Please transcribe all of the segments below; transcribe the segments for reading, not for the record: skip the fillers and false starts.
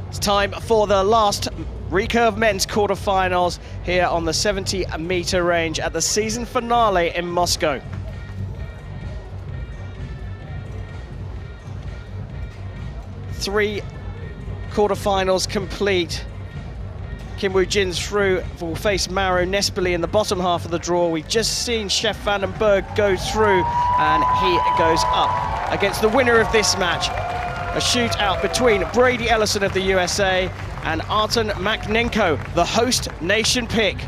It's time for the last Recurve men's quarterfinals here on the 70-meter range at the season finale in Moscow. Three quarterfinals complete. Kim Woo-jin's through will face Mauro Nespoli in the bottom half of the draw. We've just seen Chef Vandenberg go through, and he goes up against the winner of this match. A shootout between Brady Ellison of the USA and Artem Makhnenko, the host nation pick.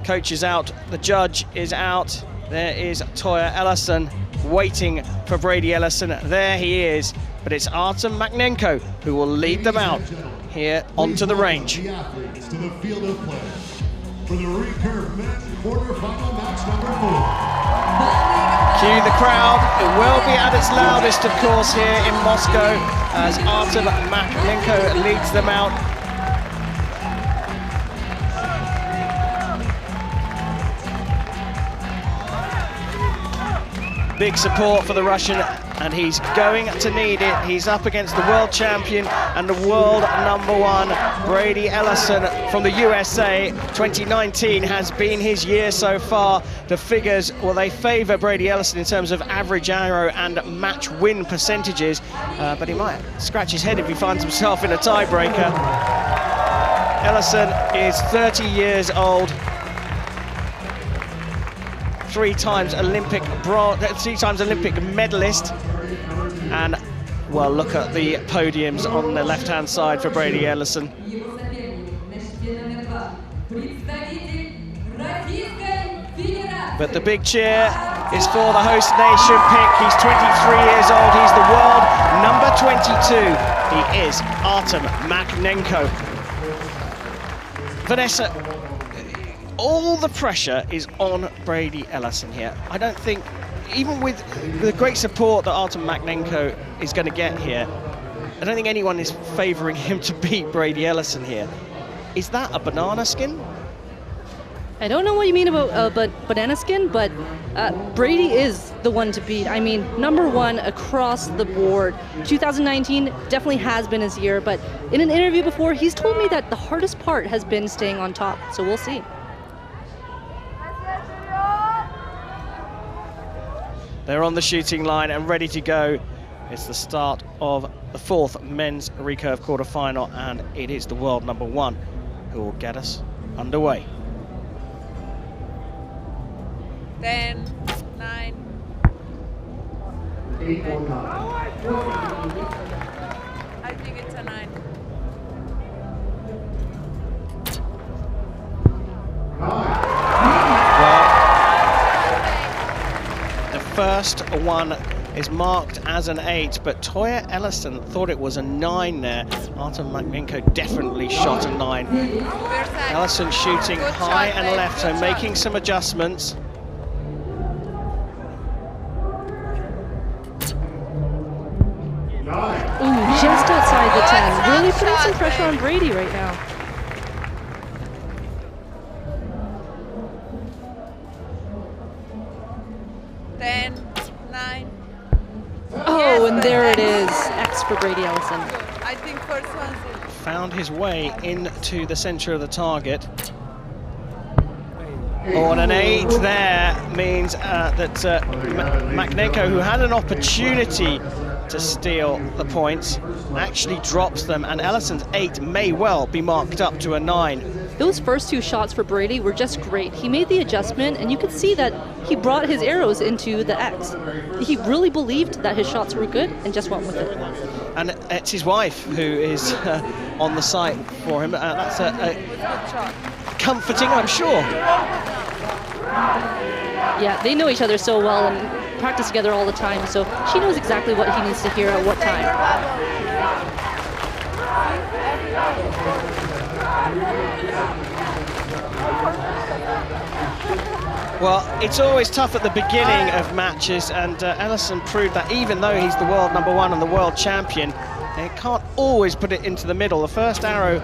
Coach is out, the judge is out. There is Toya Ellison waiting for Brady Ellison. There he is, but it's Artem Makhnenko who will lead them out here onto the range. The athletes to the field of play for the Recurve men's quarterfinal match number 4. Cue the crowd. It will be at its loudest, of course, here in Moscow as Artem Makhnenko leads them out. Big support for the Russian, and he's going to need it. He's up against the world champion and the world #1, Brady Ellison from the USA. 2019 has been his year so far. The figures, well, they favor Brady Ellison in terms of average arrow and match win percentages, but he might scratch his head if he finds himself in a tiebreaker. Ellison is 30 years old. Three times Olympic medalist, and well, look at the podiums on the left-hand side for Brady Ellison. But the big cheer is for the host nation pick. He's 23 years old. He's the world #22. He is Artem Makhnenko. Vanessa, all the pressure is on Brady Ellison here. I don't think, even with the great support that Artem Makhnenko is going to get here, I don't think anyone is favouring him to beat Brady Ellison here. Is that a banana skin? I don't know what you mean about banana skin, but Brady is the one to beat. I mean, #1 across the board. 2019 definitely has been his year, but in an interview before, he's told me that the hardest part has been staying on top, so we'll see. They're on the shooting line and ready to go. It's the start of the 4th men's Recurve quarterfinal, and it is the world #1 who will get us underway. 10, 9. 8 or 9. I think it's a 9. 9. The first one is marked as an 8, but Toya Ellison thought it was a 9 there. Artem Makhnenko definitely shot a 9. Ellison shooting high and left, so making some adjustments. Ooh, just outside the 10. Really putting some pressure on Brady right now. Oh, and there it is. X for Brady Ellison. I think first one's in. Found his way into the center of the target. Oh, and an 8 there means that Makhnenko, who had an opportunity to steal the points, actually drops them, and Ellison's 8 may well be marked up to a 9. Those first 2 shots for Brady were just great. He made the adjustment, and you could see that he brought his arrows into the X. He really believed that his shots were good and just went with it. And it's his wife who is on the site for him. That's comforting, I'm sure. Yeah, they know each other so well and practice together all the time, so she knows exactly what he needs to hear at what time. Well, it's always tough at the beginning of matches, and Ellison proved that even though he's the world #1 and the world champion, they can't always put it into the middle. The first arrow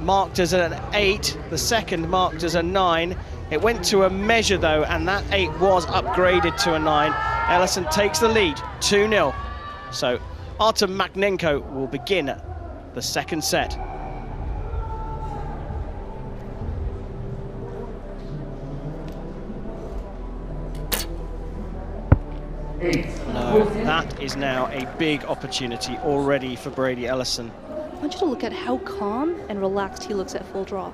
marked as an 8, the second marked as a 9. It went to a measure though, and that 8 was upgraded to a 9. Ellison takes the lead, 2-0. So Artem Makhnenko will begin the second set. No, that is now a big opportunity already for Brady Ellison. I want you to look at how calm and relaxed he looks at full draw.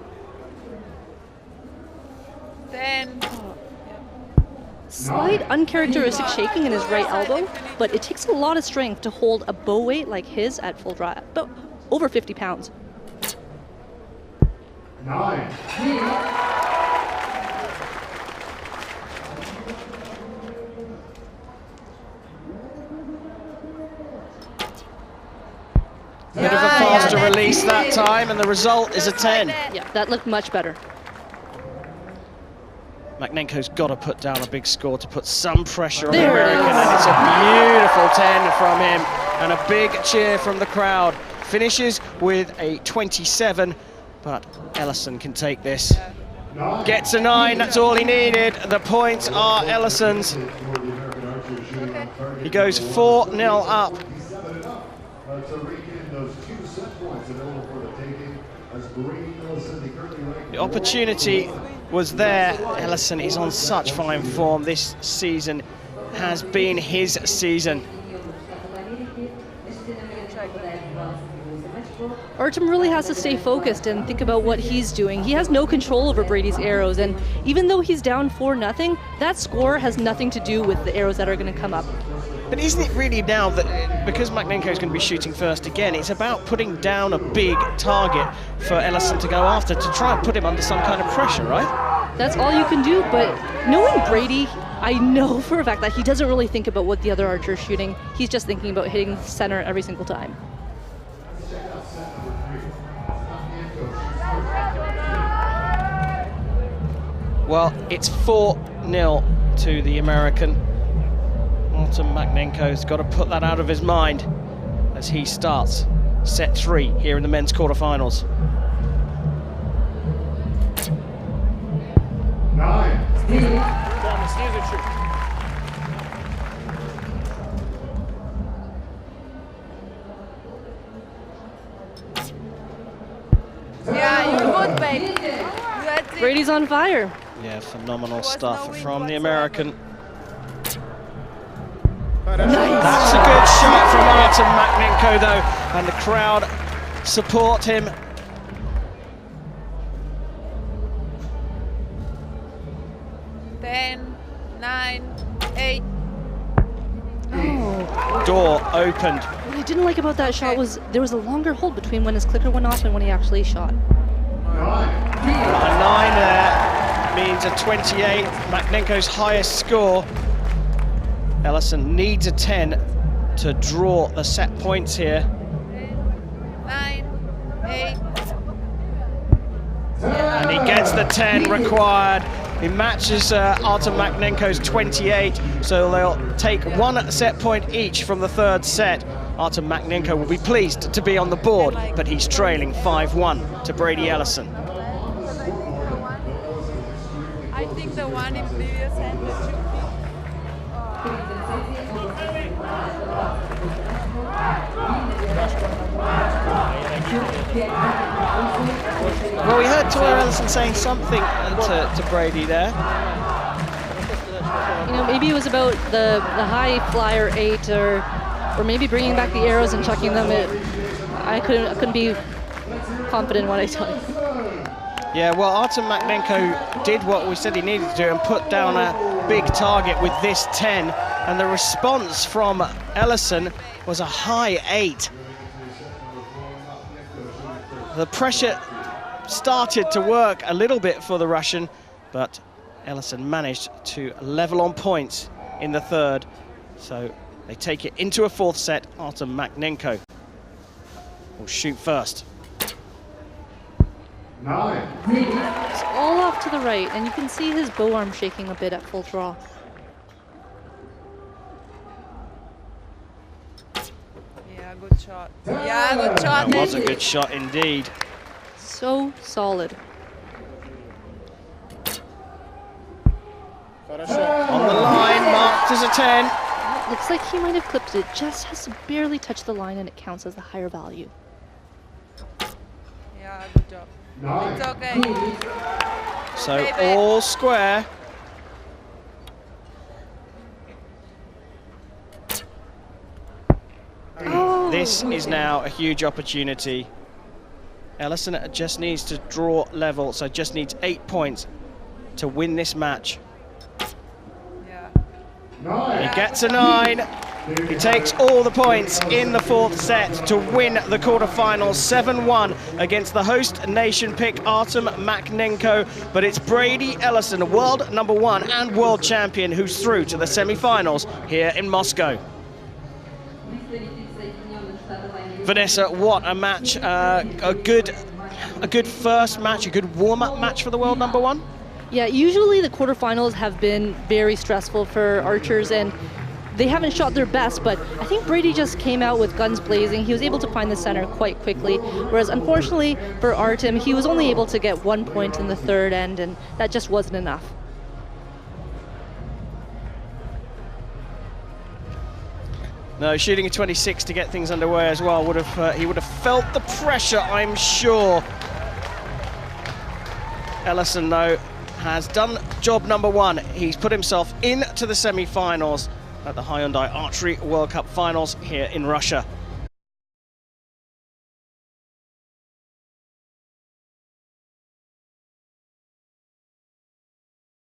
10. Slight uncharacteristic shaking in his right elbow, but it takes a lot of strength to hold a bow weight like his at full draw, about over 50 pounds. 9. Bit of a faster release that time, and the result is a 10. Yeah, that looked much better. Makhnenko's got to put down a big score to put some pressure on the American, and it's a beautiful 10 from him, and a big cheer from the crowd. Finishes with a 27, but Ellison can take this. Gets a 9, that's all he needed. The points are Ellison's. He goes 4-0 up. The opportunity was there. Ellison is on such fine form. This season has been his season. Artem really has to stay focused and think about what he's doing. He has no control over Brady's arrows, and even though he's down 4-0, that score has nothing to do with the arrows that are going to come up. But isn't it really now that, because Makhnenko is going to be shooting first again, it's about putting down a big target for Ellison to go after to try and put him under some kind of pressure, right? That's all you can do, but knowing Brady, I know for a fact that he doesn't really think about what the other archer is shooting. He's just thinking about hitting the center every single time. Well, it's 4-0 to the American. Artem Makhnenko's got to put that out of his mind as he starts set 3 here in the men's quarterfinals. 9. Yeah, you're good, babe. That's it. Brady's on fire. Yeah, phenomenal stuff from the American. Nice. That's a good shot from Artem Makhnenko though, and the crowd support him. Ten, 9, 8. Oh. Door opened. What I didn't like about that shot was there was a longer hold between when his clicker went off and when he actually shot. A 9 there means a 28, Makhnenko's highest score. Ellison needs a 10 to draw the set points here. 9, 8. And he gets the 10 required. He matches Artem Makhnenko's 28, so they'll take 1 set point each from the third set. Artem Makhnenko will be pleased to be on the board, but he's trailing 5-1 to Brady Ellison. I think the one in previous hand that should Well, we heard Tori Ellison saying something to Brady there. You know, maybe it was about the high flyer 8 or maybe bringing back the arrows and chucking them. I couldn't be confident in what I tell you. Yeah, well, Artem Makhnenko did what we said he needed to do and put down a big target with this 10, and the response from Ellison was a high 8. The pressure started to work a little bit for the Russian, but Ellison managed to level on points in the third, so they take it into a fourth set. Artem Makhnenko will shoot first. 9. It's all off to the right, and you can see his bow arm shaking a bit at full draw. Yeah, good shot. Yeah, good shot. That was a good shot indeed. So solid. a 10. Looks like he might have clipped it. Just has to barely touch the line and it counts as the higher value. Yeah, good job. It's okay. So Baby. all square. Oh, This is now a huge opportunity. Ellison just needs to draw level, so just needs 8 points to win this match. Yeah. He gets a 9. He takes all the points in the fourth set to win the quarterfinals 7-1 against the host nation pick Artem Makhnenko. But it's Brady Ellison, world #1 and world champion, who's through to the semi-finals here in Moscow. Vanessa, what a match! A good first match, a good warm-up match for the world #1. yeah, usually the quarterfinals have been very stressful for archers and they haven't shot their best, but I think Brady just came out with guns blazing. He was able to find the center quite quickly, whereas unfortunately for Artem, he was only able to get 1 point in the third end, and that just wasn't enough. No, shooting a 26 to get things underway as well. He would have felt the pressure, I'm sure. Ellison, though, has done job #1. He's put himself into the semi-finals at the Hyundai Archery World Cup finals here in Russia.